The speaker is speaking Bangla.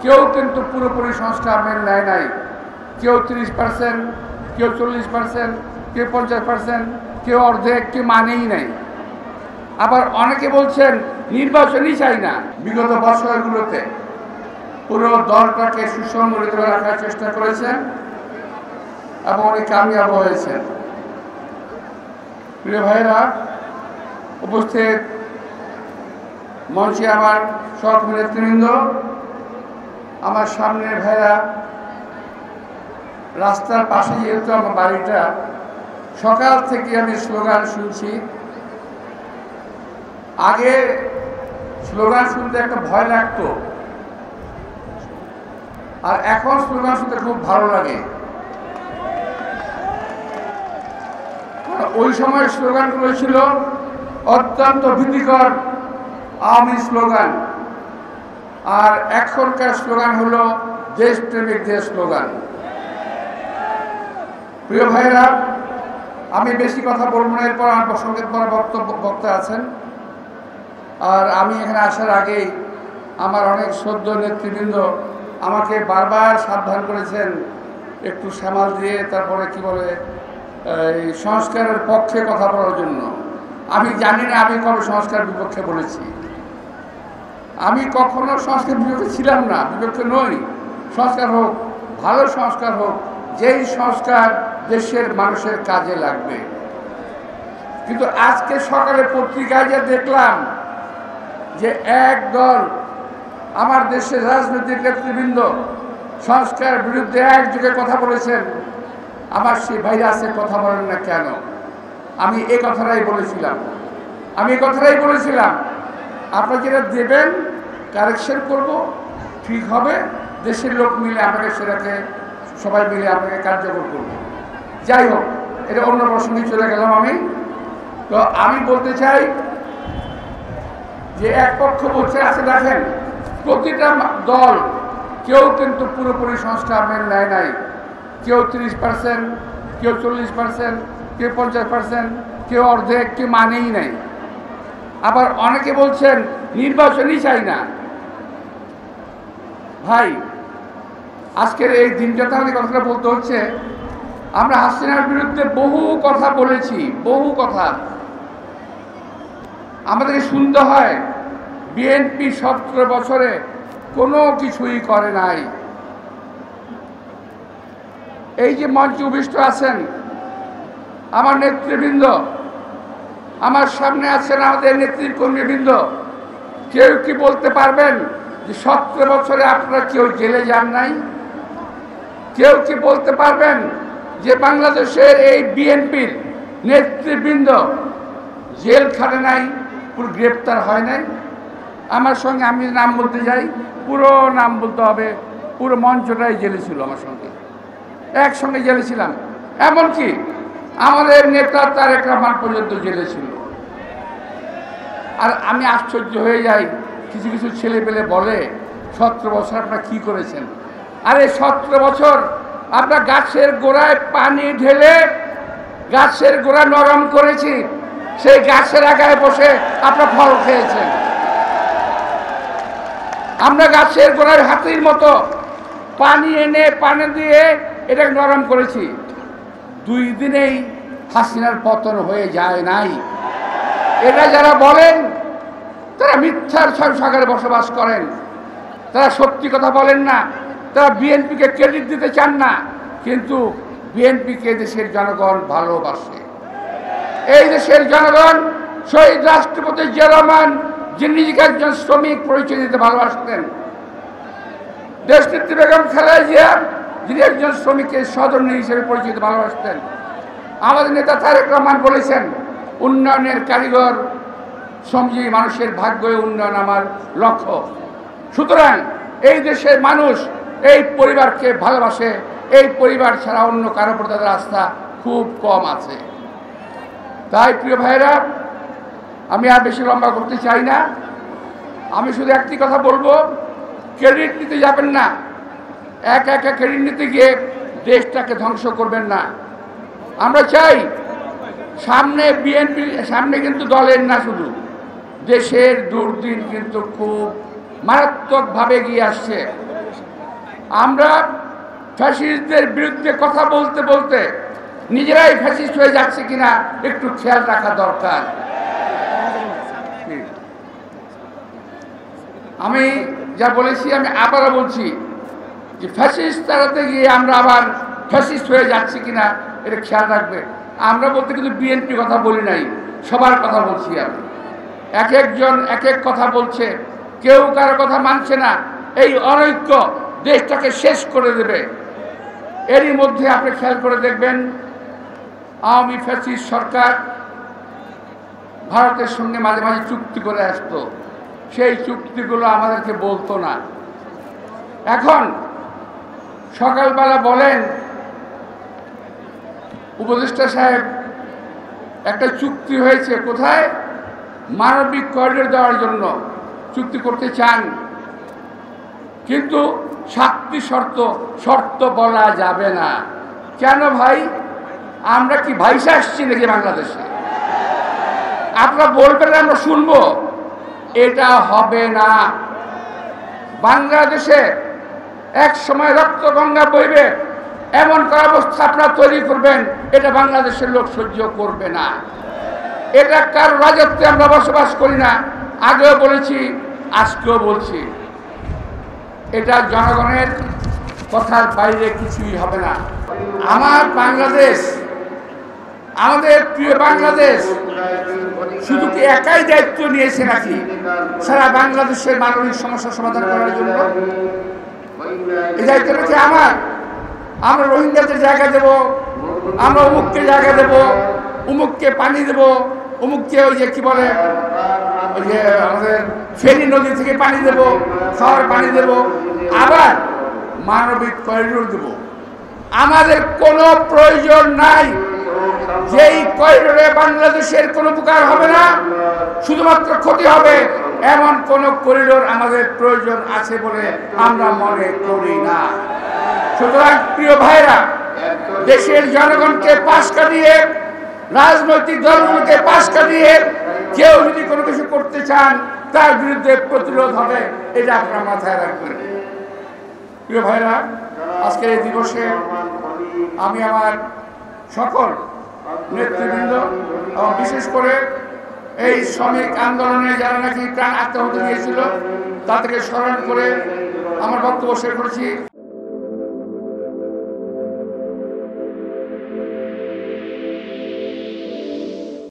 কেউ কিন্তু পুরোপুরি সংস্কার মেনে নেয় নাই। কেউ 30%, কেউ 40%, কেউ 50%, কেউ অর্ধেক, কেউ মানেই নাই। আবার অনেকে বলছেন নির্বাচনই চাই না। বিগত বছরগুলোতে পুরো দলটাকে সুসংগঠিত রাখার চেষ্টা করেছেন এবং অনেক কামিয়াব হয়েছেন। প্রিয় ভাইরা, উপস্থিত মঞ্চে আমার সহকর্মী নেতৃবৃন্দ, আমার সামনের ভাইরা, রাস্তার পাশে যেহেতু আমার বাড়িটা, সকাল থেকে আমি স্লোগান শুনছি। আগে স্লোগান শুনতে একটা ভয় লাগতো, আর এখন স্লোগান শুনতে খুব ভালো লাগে। ওই সময় স্লোগানগুলো ছিল অত্যন্ত ভীতিকর আওয়ামী স্লোগান, আর এখনকার স্লোগান হলো দেশপ্রেমিকদের স্লোগান। প্রিয় ভাইরা, আমি বেশি কথা বলবো না, এরপর আমার সঙ্গের পর বক্তা আছেন। আর আমি এখানে আসার আগেই আমার অনেক সদ্য নেতৃবৃন্দ আমাকে বারবার সাবধান করেছেন একটু সামাল দিয়ে তারপরে কি বলে এই সংস্কারের পক্ষে কথা বলার জন্য। আমি জানি না আমি কবে সংস্কার বিপক্ষে বলেছি। আমি কখনো সংস্কার বিপক্ষে ছিলাম না, বিপক্ষে নই। সংস্কার হোক, ভালো সংস্কার হোক, যেই সংস্কার দেশের মানুষের কাজে লাগবে। কিন্তু আজকে সকালে পত্রিকায় যে দেখলাম যে এক দল আমার দেশের রাজনৈতিক নেতৃবৃন্দ সংস্কার বিরুদ্ধে একযোগে কথা বলেছেন, আমার সেই ভাইরাসে কথা বলেন না কেন? আমি এই কথাটাই বলেছিলাম, আপনারা যেটা দেবেন কারেকশন করব, ঠিক হবে, দেশের লোক মিলে আপনাকে সেটাকে সবাই মিলে আপনাকে কার্যকর করব। যাই হোক, এটা অন্য প্রসঙ্গে চলে গেলাম আমি। তো আমি বলতে চাই যে এক পক্ষ বলছে আছে, দেখেন প্রতিটা দল কেউ কিন্তু পুরোপুরি সংস্কার মেনে নেয় নাই। কেউ 30%, কেউ 40%, কেউ 50%, কেউ অর্ধেক, কেউ মানেই নাই। আবার অনেকে বলছেন নির্বাচনই চাই না। ভাই, আজকের এই দিনটাতে আমাদের কথাটা বলতে হচ্ছে, আমরা হাসিনার বিরুদ্ধে বহু কথা বলেছি, বহু কথা আমাদেরকে শুনতে হয়। বিএনপি 17 বছরে কোনো কিছুই করে নাই। এই যে মঞ্চে উপবিষ্ট আছেন আমার নেতৃবৃন্দ, আমার সামনে আছেন আমাদের নেতৃকর্মীবৃন্দ, কেউ কি বলতে পারবেন যে 17 বছরে আপনারা কেউ জেলে যান নাই? কেউ কি বলতে পারবেন যে বাংলাদেশের এই বিএনপির নেতৃবৃন্দ জেল খাটে নাই, পুরো গ্রেপ্তার হয় নাই? আমার সঙ্গে আমি নাম বলতে যাই, পুরো নাম বলতে হবে, পুরো মঞ্চটাই জেলে ছিল, আমার সঙ্গে একসঙ্গে জেলে ছিলাম। এমনকি আমাদের নেতা তারেক রহমান পর্যন্ত জেলে ছিল। আর আমি আশ্চর্য হয়ে যাই, কিছু কিছু ছেলে পেলে বলে 17 বছর আপনারা কী করেছেন? আরে 17 বছর আমরা গাছের গোড়ায় পানি ঢেলে গাছের গোড়া নরম করেছি, সেই গাছের আগায় বসে আপনারা ফল খেয়েছেন। আমরা গাছের গোড়ায় হাতির মতো পানি এনে পানি দিয়ে এটাকে নরম করেছি। 2 দিনেই হাসিনার পতন হয়ে যায় নাই। এটা যারা বলেন তারা মিথ্যার সাগরে বসবাস করেন, তারা সত্যি কথা বলেন না, তারা বিএনপিকে ক্রেডিট দিতে চান না। কিন্তু বিএনপিকে দেশের জনগণ ভালোবাসে। এই দেশের জনগণ শহীদ রাষ্ট্রপতি জিয়া রহমান, যিনি নিজেকে একজন শ্রমিক পরিচয় দিতে ভালোবাসতেন, দেশনেত্রী বেগম খালেদা জিয়া, যিনি একজন শ্রমিকের সদস্য হিসেবে পরিচয় দিতে ভালোবাসতেন, আমাদের নেতা তারেক রহমান বলেছেন উন্নয়নের কারিগর শ্রমজীবী মানুষের ভাগ্য উন্নয়ন আমার লক্ষ্য। সুতরাং এই দেশের মানুষ এই পরিবারকে ভালোবাসে, এই পরিবার ছাড়া অন্য কারো প্রতি তাদের আস্থা খুব কম আছে। তাই প্রিয় ভাইরা, আমি আর বেশি লম্বা করতে চাই না। আমি শুধু একটি কথা বলবো, ক্রেডিট নিতে যাবেন না, একা একা ক্রেডিট নিতে গিয়ে দেশটাকে ধ্বংস করবেন না। আমরা চাই সামনে বিএনপি, সামনে কিন্তু দলের না, শুধু দেশের দুর্দিন কিন্তু খুব মারাত্মকভাবে এগিয়ে আসছে। আমরা ফ্যাসিস্টদের বিরুদ্ধে কথা বলতে বলতে নিজেরাই ফ্যাসিস্ট হয়ে যাচ্ছে কিনা একটু খেয়াল রাখা দরকার। আমি যা বলেছি আমি আবারও বলছি যে ফ্যাসিস্ট তাড়াতে গিয়ে আমরা আবার ফ্যাসিস্ট হয়ে যাচ্ছি কিনা এটা খেয়াল রাখবে। আমরা বলতে কিন্তু বিএনপি কথা বলি নাই, সবার কথা বলছি। আমি এক একজন এক এক কথা বলছে, কেউ কারো কথা মানছে না। এই অনৈক্য দেশটাকে শেষ করে দেবে। এরই মধ্যে আপনি খেয়াল করে দেখবেন আওয়ামী ফ্যাসিস্ট সরকার ভারতের সঙ্গে মাঝে মাঝে চুক্তি করে আসতো, সেই চুক্তিগুলো আমাদেরকে বলতো না। এখন সকালবেলা বলেন উপদেষ্টা সাহেব একটা চুক্তি হয়েছে, কোথায়? মানবিক করিডোর দেওয়ার জন্য চুক্তি করতে চান, কিন্তু 7টি শর্ত বলা যাবে না। কেন ভাই? আমরা কি ভাইসা আসছি নাকি বাংলাদেশে? আপনারা বলবেন আমরা শুনবো, এটা হবে না। বাংলাদেশে এক সময় রক্ত গঙ্গা বইবে এমন করা অবস্থা আপনারা তৈরি করবেন, এটা বাংলাদেশের লোক সহ্য করবে না। এটা কার রাজত্বে আমরা বসবাস করি না, আগেও বলেছি আজকেও বলছি। এটা জনগণের কথার বাইরে কিছুই হবে না। আমার বাংলাদেশ, আমাদের প্রিয় বাংলাদেশ শুধু কি একাই দায়িত্ব নিয়েছে নাকি সারা বাংলাদেশের মানবিক সমস্যা সমাধান করার জন্য? এই দায়িত্ব নাকি আমার? আমরা রোহিঙ্গাদের জায়গা দেব, আমরা অমুককে জায়গা দেব, অমুককে পানি দেব, অমুককে ওই যে কি বলে ওই যে আমাদের ফেনী নদী থেকে পানি দেব, খাওয়ার পানি দেব, আবার মানবিক করিডোর দেব। আমাদের কোনো প্রয়োজন নাই যেই করিডোরে বাংলাদেশের কোনো উপকার হবে না, শুধুমাত্র ক্ষতি হবে, এমন কোন করিডোর আমাদের প্রয়োজন আছে বলে আমরা মনে করি না। সুতরাং প্রিয় ভাইরা, দেশের জনগণকে পাশ কাটিয়ে, রাজনৈতিক দলগুলোকে পাশ কাটিয়ে কেউ যদি কোনো কিছু করতে চান তার বিরুদ্ধে প্রতিরোধ হবে, এটা আপনারা মাথায় রাখবেন। প্রিয় ভাইরা, আজকের এই দিবসে আমি আমার সকল নেতৃবৃন্দ এবং বিশেষ করে এই শ্রমিক আন্দোলনে যারা নাকি প্রাণ আত্মহত্যা দিয়েছিল তাদেরকে স্মরণ করে আমার বক্তব্য শেষ করেছি।